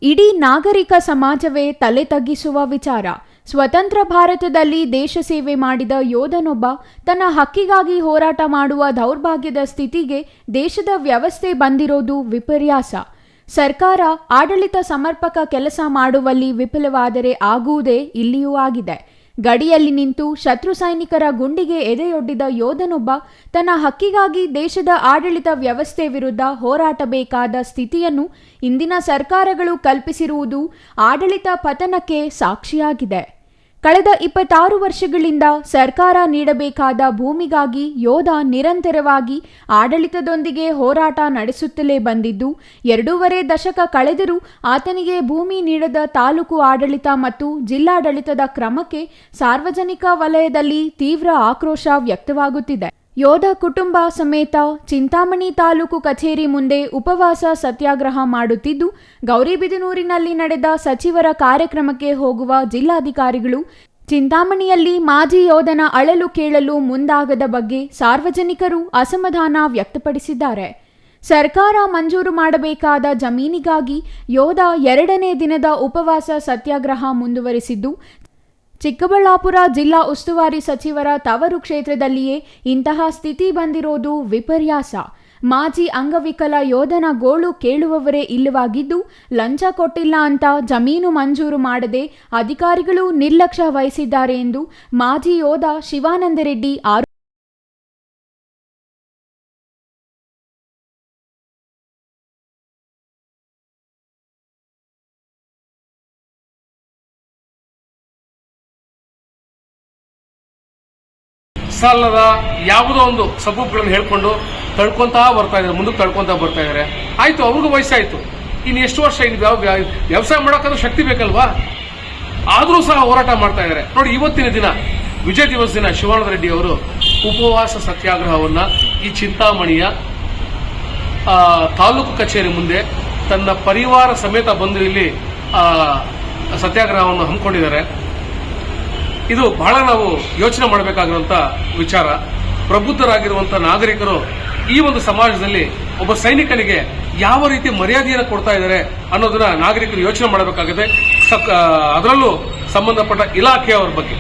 ಇಡೀ ನಾಗರಿಕ ಸಮಾಜವೇ ತಲೆ ತಗ್ಗಿಸುವ ವಿಚಾರ. ಸ್ವತಂತ್ರ ಭಾರತದಲ್ಲಿ ದೇಶ ಸೇವೆ ಮಾಡಿದ ಯೋಧನೊಬ್ಬ ತನ್ನ ಹಕ್ಕಿಗಾಗಿ ಹೋರಾಟ ಮಾಡುವ ದೌರ್ಭಾಗ್ಯದ ಸ್ಥಿತಿಗೆ ದೇಶದ ವ್ಯವಸ್ಥೆ ಬಂದಿರೋದು ವಿಪರ್ಯಾಸ. ಸರ್ಕಾರ ಆಡಳಿತ ಸಮರ್ಪಕ ಕೆಲಸ ಮಾಡುವಲ್ಲಿ ವಿಫಲವಾದರೆ ಆಗುವುದೇ ಇಲ್ಲಿಯೂ ಆಗಿದೆ. ಗಡಿಯಲ್ಲಿ ನಿಂತು ಶತ್ರು ಸೈನಿಕರ ಗುಂಡಿಗೆ ಎದೆಯೊಡ್ಡಿದ ಯೋಧನೊಬ್ಬ ತನ್ನ ಹಕ್ಕಿಗಾಗಿ ದೇಶದ ಆಡಳಿತ ವ್ಯವಸ್ಥೆ ವಿರುದ್ಧ ಹೋರಾಟಬೇಕಾದ ಸ್ಥಿತಿಯನ್ನು ಇಂದಿನ ಸರ್ಕಾರಗಳು ಕಲ್ಪಿಸಿರುವುದು ಆಡಳಿತ ಪತನಕ್ಕೆ ಸಾಕ್ಷಿಯಾಗಿದೆ. ಕಳೆದ 26 ವರ್ಷಗಳಿಂದ ಸರ್ಕಾರ ನೀಡಬೇಕಾದ ಭೂಮಿಗಾಗಿ ಯೋಧ ನಿರಂತರವಾಗಿ ಆಡಳಿತದೊಂದಿಗೆ ಹೋರಾಟ ನಡೆಸುತ್ತಲೇ ಬಂದಿದ್ದು 2.5 ದಶಕ ಕಳೆದರೂ ಆತನಿಗೆ ಭೂಮಿ ನೀಡದ ತಾಲೂಕು ಆಡಳಿತ ಮತ್ತು ಜಿಲ್ಲಾಡಳಿತದ ಕ್ರಮಕ್ಕೆ ಸಾರ್ವಜನಿಕ ವಲಯದಲ್ಲಿ ತೀವ್ರ ಆಕ್ರೋಶ ವ್ಯಕ್ತವಾಗುತ್ತಿದೆ. ಯೋಧ ಕುಟುಂಬ ಸಮೇತ ಚಿಂತಾಮಣಿ ತಾಲೂಕು ಕಚೇರಿ ಮುಂದೆ ಉಪವಾಸ ಸತ್ಯಾಗ್ರಹ ಮಾಡುತ್ತಿದ್ದು, ಗೌರಿಬಿದನೂರಿನಲ್ಲಿ ನಡೆದ ಸಚಿವರ ಕಾರ್ಯಕ್ರಮಕ್ಕೆ ಹೋಗುವ ಜಿಲ್ಲಾಧಿಕಾರಿಗಳು ಚಿಂತಾಮಣಿಯಲ್ಲಿ ಮಾಜಿ ಯೋಧನ ಅಳಲು ಕೇಳಲು ಮುಂದಾಗದ ಬಗ್ಗೆ ಸಾರ್ವಜನಿಕರು ಅಸಮಾಧಾನ ವ್ಯಕ್ತಪಡಿಸಿದ್ದಾರೆ. ಸರ್ಕಾರ ಮಂಜೂರು ಮಾಡಬೇಕಾದ ಜಮೀನಿಗಾಗಿ ಯೋಧ 2ನೇ ದಿನದ ಉಪವಾಸ ಸತ್ಯಾಗ್ರಹ ಮುಂದುವರಿಸಿದ್ದು, ಚಿಕ್ಕಬಳ್ಳಾಪುರ ಜಿಲ್ಲಾ ಉಸ್ತುವಾರಿ ಸಚಿವರ ತವರು ಕ್ಷೇತ್ರದಲ್ಲಿಯೇ ಇಂತಹ ಸ್ಥಿತಿ ಬಂದಿರೋದು ವಿಪರ್ಯಾಸ. ಮಾಜಿ ಅಂಗವಿಕಲ ಯೋಧನ ಗೋಳು ಕೇಳುವವರೇ ಇಲ್ಲವಾಗಿದ್ದು, ಲಂಚ ಕೊಟ್ಟಿಲ್ಲ ಅಂತ ಜಮೀನು ಮಂಜೂರು ಮಾಡದೆ ಅಧಿಕಾರಿಗಳು ನಿರ್ಲಕ್ಷ್ಯ ವಹಿಸಿದ್ದಾರೆ ಎಂದು ಮಾಜಿ ಯೋಧ ಶಿವಾನಂದರೆಡ್ಡಿ ಸಾಲದ ಯಾವುದೋ ಒಂದು ಸಬೂಬ್ಗಳನ್ನು ಹೇಳ್ಕೊಂಡು ತಳ್ಕೊಂತ ಬರ್ತಾ ಇದ್ದಾರೆ, ಮುಂದಕ್ಕೆ ತಳ್ಕೊಂತ ಬರ್ತಾ ಇದ್ದಾರೆ. ಆಯ್ತು, ಅವ್ರಿಗೂ ವಯಸ್ಸಾಯ್ತು, ಇನ್ನು ಎಷ್ಟು ವರ್ಷ ಇನ್ನು ವ್ಯವಸಾಯ ಮಾಡೋಕ್ಕಾದ್ರೂ ಶಕ್ತಿ ಬೇಕಲ್ವಾ? ಆದರೂ ಸಹ ಹೋರಾಟ ಮಾಡ್ತಾ ಇದ್ದಾರೆ. ನೋಡಿ, ಇವತ್ತಿನ ದಿನ ವಿಜಯ ದಿವಸ ದಿನ ಶಿವಾನಂದ ರೆಡ್ಡಿ ಅವರು ಉಪವಾಸ ಸತ್ಯಾಗ್ರಹವನ್ನ ಈ ಚಿಂತಾಮಣಿಯ ತಾಲೂಕು ಕಚೇರಿ ಮುಂದೆ ತನ್ನ ಪರಿವಾರ ಸಮೇತ ಬಂದು ಇಲ್ಲಿ ಸತ್ಯಾಗ್ರಹವನ್ನು ಹಮ್ಮಿಕೊಂಡಿದ್ದಾರೆ. ಇದು ಬಹಳ ನಾವು ಯೋಚನೆ ಮಾಡಬೇಕಾಗಿರುವಂತ ವಿಚಾರ. ಪ್ರಬುದ್ಧರಾಗಿರುವಂತ ನಾಗರಿಕರು ಈ ಒಂದು ಸಮಾಜದಲ್ಲಿ ಒಬ್ಬ ಸೈನಿಕನಿಗೆ ಯಾವ ರೀತಿ ಮರ್ಯಾದೆಯನ್ನು ಕೊಡ್ತಾ ಇದ್ದಾರೆ ಅನ್ನೋದನ್ನ ನಾಗರಿಕರು ಯೋಚನೆ ಮಾಡಬೇಕಾಗಿದೆ. ಅದರಲ್ಲೂ ಸಂಬಂಧಪಟ್ಟ ಇಲಾಖೆಯವರ ಬಗ್ಗೆ,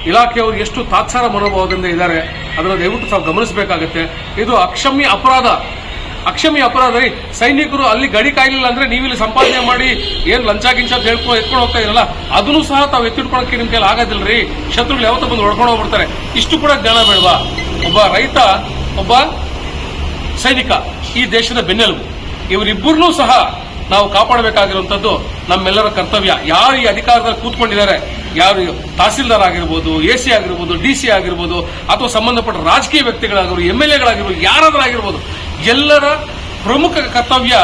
ಇಲಾಖೆಯವರು ಎಷ್ಟು ತಾತ್ಸಾರ ಮನೋಭಾವದಿಂದ ಇದ್ದಾರೆ ಅದನ್ನು ದಯವಿಟ್ಟು ತಾವು ಗಮನಿಸಬೇಕಾಗುತ್ತೆ. ಇದು ಅಕ್ಷಮ್ಯ ಅಪರಾಧ. ಸೈನಿಕರು ಅಲ್ಲಿ ಗಡಿ ಕಾಯಲಿಲ್ಲ ಅಂದ್ರೆ ನೀವಿಲ್ಲಿ ಸಂಪಾದನೆ ಮಾಡಿ ಏನ್ ಲಂಚ ಗಿಂಚ ಎತ್ಕೊಂಡು ಹೋಗ್ತಾ ಇರಲ್ಲ, ಅದನ್ನು ಸಹ ತಾವು ಎತ್ತಿಟ್ಕೊಳಕ್ಕೆ ನಿಮ್ ಕೈಲಿ ಆಗೋದಿಲ್ರಿ. ಶತ್ರುಗಳು ಯಾವತ್ತೂ ಬಂದು ಹೊಡ್ಕೊಂಡು ಹೋಗ್ಬಿಡ್ತಾರೆ. ಇಷ್ಟು ಕೂಡ ಜ್ಞಾನ ಬೇಡವಾ? ಒಬ್ಬ ರೈತ, ಒಬ್ಬ ಸೈನಿಕ ಈ ದೇಶದ ಬೆನ್ನೆಲುಬು. ಇವರಿಬ್ಬರನ್ನೂ ಸಹ ನಾವು ಕಾಪಾಡಬೇಕಾಗಿರುವಂತದ್ದು ನಮ್ಮೆಲ್ಲರ ಕರ್ತವ್ಯ. ಯಾರು ಈ ಅಧಿಕಾರದಲ್ಲಿ ಕೂತ್ಕೊಂಡಿದ್ದಾರೆ, ಯಾರು ತಹಸೀಲ್ದಾರ್ ಆಗಿರ್ಬೋದು, ಎಸಿ ಆಗಿರ್ಬೋದು, ಡಿಸಿ ಆಗಿರ್ಬೋದು, ಅಥವಾ ಸಂಬಂಧಪಟ್ಟ ರಾಜಕೀಯ ವ್ಯಕ್ತಿಗಳಾಗಿರ್ಬೋದು, MLAಗಳಾಗಿರ್ಬೋದು, ಯಾರಾದ್ರಾಗಿರ್ಬೋದು, ಎಲ್ಲರ ಪ್ರಮುಖ ಕರ್ತವ್ಯ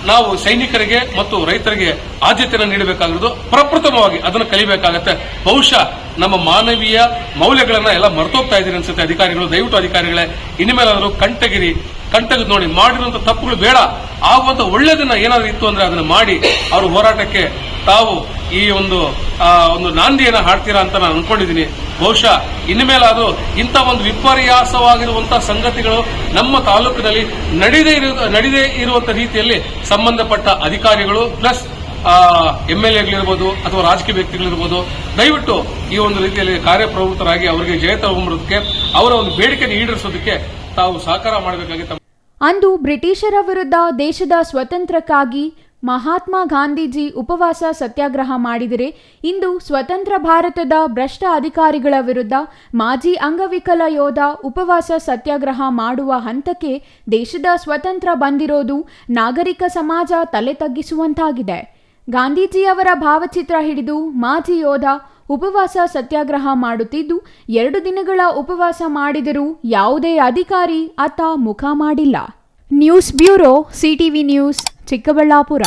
ನಾವು ಸೈನಿಕರಿಗೆ ಮತ್ತು ರೈತರಿಗೆ ಆದ್ಯತೆಯನ್ನು ನೀಡಬೇಕಾಗಿರೋದು. ಪ್ರಪ್ರಥಮವಾಗಿ ಅದನ್ನು ಕಲಿಬೇಕಾಗತ್ತೆ. ಬಹುಶಃ ನಮ್ಮ ಮಾನವೀಯ ಮೌಲ್ಯಗಳನ್ನ ಎಲ್ಲ ಮರ್ತೋಗ್ತಾ ಇದ್ದೀರಿ ಅನ್ಸುತ್ತೆ ಅಧಿಕಾರಿಗಳು. ದಯವಿಟ್ಟು ಅಧಿಕಾರಿಗಳೇ, ಇನ್ಮೇಲಾದರೂ ಕಣ್ತೆಗೆದು ನೋಡಿ, ಮಾಡಿರುವಂತ ತಪ್ಪುಗಳು ಬೇಡ, ಆಗುವಂತ ಒಳ್ಳೆದನ್ನ ಏನಾದ್ರು ಇತ್ತು ಅಂದ್ರೆ ಅದನ್ನ ಮಾಡಿ ಅವ್ರ ಹೋರಾಟಕ್ಕೆ ತಾವು ಈ ಒಂದು ನಾಂದಿಯನ್ನ ಹಾಡ್ತೀರಾ ಅಂತ ನಾನು ಅನ್ಕೊಂಡಿದ್ದೀನಿ. ಬಹುಶಃ ಇನ್ಮೇಲಾದ್ರೂ ಇಂಥ ಒಂದು ವಿಪರ್ಯಾಸವಾಗಿರುವಂತಹ ಸಂಗತಿಗಳು ನಮ್ಮ ತಾಲೂಕಿನಲ್ಲಿ ನಡೆದೇ ಇರುವಂತಹ ರೀತಿಯಲ್ಲಿ ಸಂಬಂಧಪಟ್ಟ ಅಧಿಕಾರಿಗಳು ಪ್ಲಸ್ MLAಗಳಿರ್ಬೋದು ಅಥವಾ ರಾಜಕೀಯ ವ್ಯಕ್ತಿಗಳಿರ್ಬೋದು, ದಯವಿಟ್ಟು ಈ ಒಂದು ರೀತಿಯಲ್ಲಿ ಕಾರ್ಯಪ್ರವೃತ್ತರಾಗಿ ಅವರಿಗೆ ಜಯ ತಗೊಂಬರೋದಕ್ಕೆ, ಅವರ ಒಂದು ಬೇಡಿಕೆಯನ್ನು ಈಡೇರಿಸೋದಕ್ಕೆ ತಾವು ಸಹಕಾರ ಮಾಡಬೇಕಾಗಿತ್ತು. ಅಂದು ಬ್ರಿಟಿಷರ ವಿರುದ್ಧ ದೇಶದ ಸ್ವಾತಂತ್ರ್ಯಕ್ಕಾಗಿ ಮಹಾತ್ಮ ಗಾಂಧೀಜಿ ಉಪವಾಸ ಸತ್ಯಾಗ್ರಹ ಮಾಡಿದರೆ, ಇಂದು ಸ್ವತಂತ್ರ ಭಾರತದ ಭ್ರಷ್ಟ ಅಧಿಕಾರಿಗಳ ವಿರುದ್ಧ ಮಾಜಿ ಅಂಗವಿಕಲ ಯೋಧ ಉಪವಾಸ ಸತ್ಯಾಗ್ರಹ ಮಾಡುವ ಹಂತಕ್ಕೆ ದೇಶದ ಸ್ವತಂತ್ರ ಬಂದಿರೋದು ನಾಗರಿಕ ಸಮಾಜ ತಲೆ ತಗ್ಗಿಸುವಂತಾಗಿದೆ. ಗಾಂಧೀಜಿಯವರ ಭಾವಚಿತ್ರ ಹಿಡಿದು ಮಾಜಿ ಯೋಧ ಉಪವಾಸ ಸತ್ಯಾಗ್ರಹ ಮಾಡುತ್ತಿದ್ದು, 2 ದಿನಗಳ ಉಪವಾಸ ಮಾಡಿದರೂ ಯಾವುದೇ ಅಧಿಕಾರಿ ಅತ್ತ ಮುಖ ಮಾಡಿಲ್ಲ. News bureau, CTV news, Chikkaballapur.